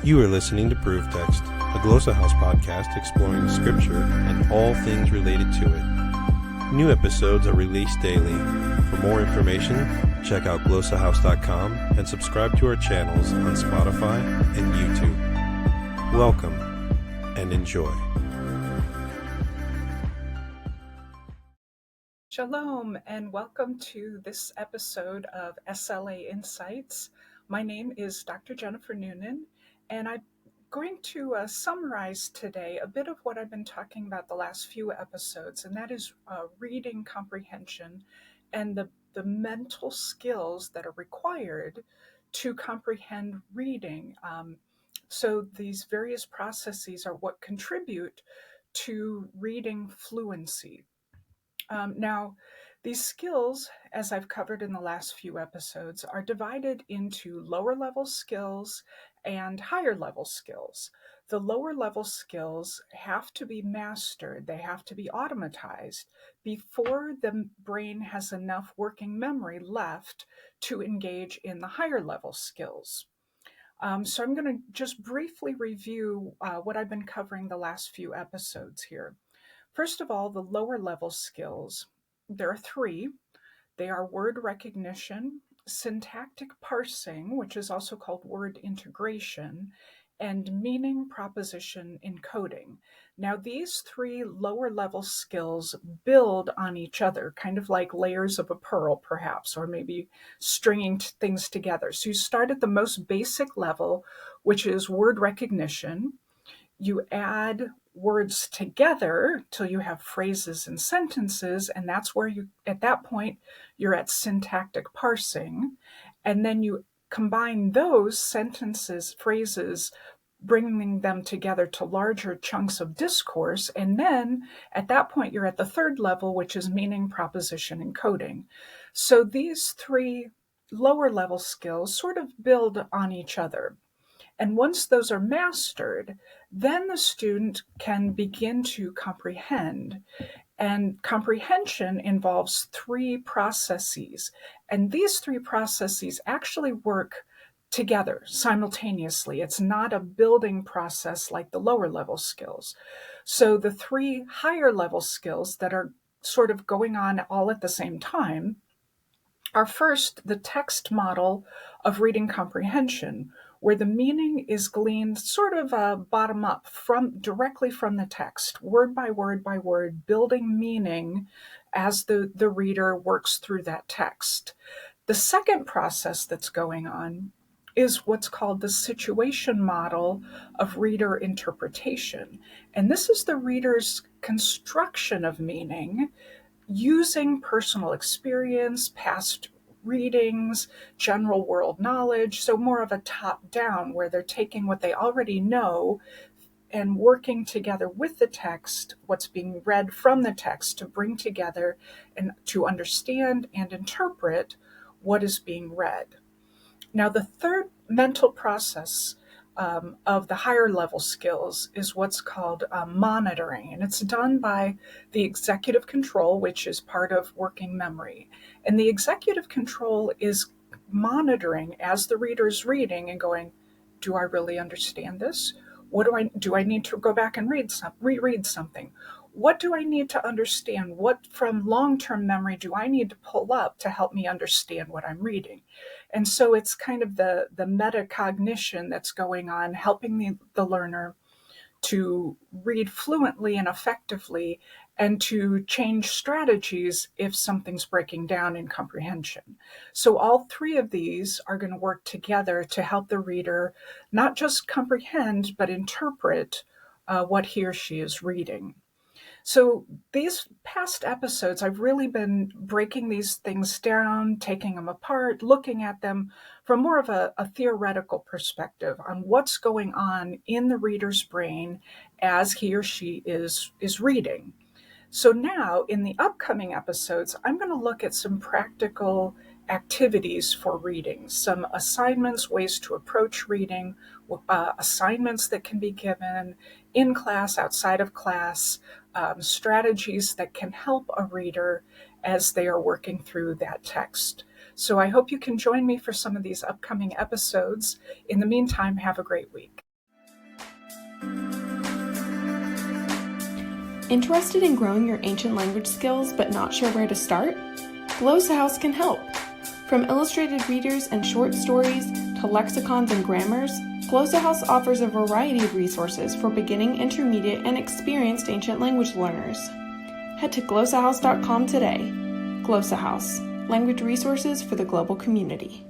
You are listening to Proof Text, a Glossa House podcast exploring Scripture and all things related to it. New episodes are released daily. For more information, check out glossahouse.com and subscribe to our channels on Spotify and YouTube. Welcome and enjoy. Shalom and welcome to this episode of SLA Insights. My name is Dr. Jennifer Noonan, and I'm going to summarize today a bit of what I've been talking about the last few episodes, and that is reading comprehension and the mental skills that are required to comprehend reading. So these various processes are what contribute to reading fluency. Now, these skills, as I've covered in the last few episodes, are divided into lower level skills and higher level skills. The lower level skills have to be mastered, they have to be automatized before the brain has enough working memory left to engage in the higher level skills. So I'm going to just briefly review what I've been covering the last few episodes here. First of all, the lower level skills. There are three. They are word recognition, syntactic parsing, which is also called word integration, and meaning proposition encoding. Now, these three lower level skills build on each other, kind of like layers of a pearl, perhaps, or maybe stringing things together. So you start at the most basic level, which is word recognition. You add words together till you have phrases and sentences, and that's where at that point, you're at syntactic parsing. And then you combine those sentences, phrases, bringing them together to larger chunks of discourse. And then at that point, you're at the third level, which is meaning proposition encoding. So these three lower level skills sort of build on each other. And once those are mastered, then the student can begin to comprehend. And comprehension involves three processes. And these three processes actually work together simultaneously. It's not a building process like the lower level skills. So the three higher level skills that are sort of going on all at the same time are first the text model of reading comprehension, where the meaning is gleaned sort of bottom up directly from the text, word by word, building meaning as the reader works through that text. The second process that's going on is what's called the situation model of reader interpretation. And this is the reader's construction of meaning using personal experience, past readings, general world knowledge, so more of a top-down where they're taking what they already know and working together with the text, what's being read from the text, to bring together and to understand and interpret what is being read. Now, the third mental process of the higher level skills is what's called monitoring, and it's done by the executive control, which is part of working memory. And the executive control is monitoring as the reader's reading and going, do I really understand this? What do I need to go back and reread something? What do I need to understand? What from long-term memory do I need to pull up to help me understand what I'm reading? And so it's kind of the metacognition that's going on, helping the learner to read fluently and effectively and to change strategies if something's breaking down in comprehension. So all three of these are going to work together to help the reader not just comprehend, but interpret what he or she is reading. So these past episodes, I've really been breaking these things down, taking them apart, looking at them from more of a theoretical perspective on what's going on in the reader's brain as he or she is reading. So now, in the upcoming episodes, I'm going to look at some practical activities for reading, some assignments, ways to approach reading, assignments that can be given in class, outside of class, strategies that can help a reader as they are working through that text. So I hope you can join me for some of these upcoming episodes. In the meantime, have a great week. Interested in growing your ancient language skills but not sure where to start? Glossa House can help. From illustrated readers and short stories to lexicons and grammars, Glossa House offers a variety of resources for beginning, intermediate, and experienced ancient language learners. Head to glossahouse.com today. Glossa House, language resources for the global community.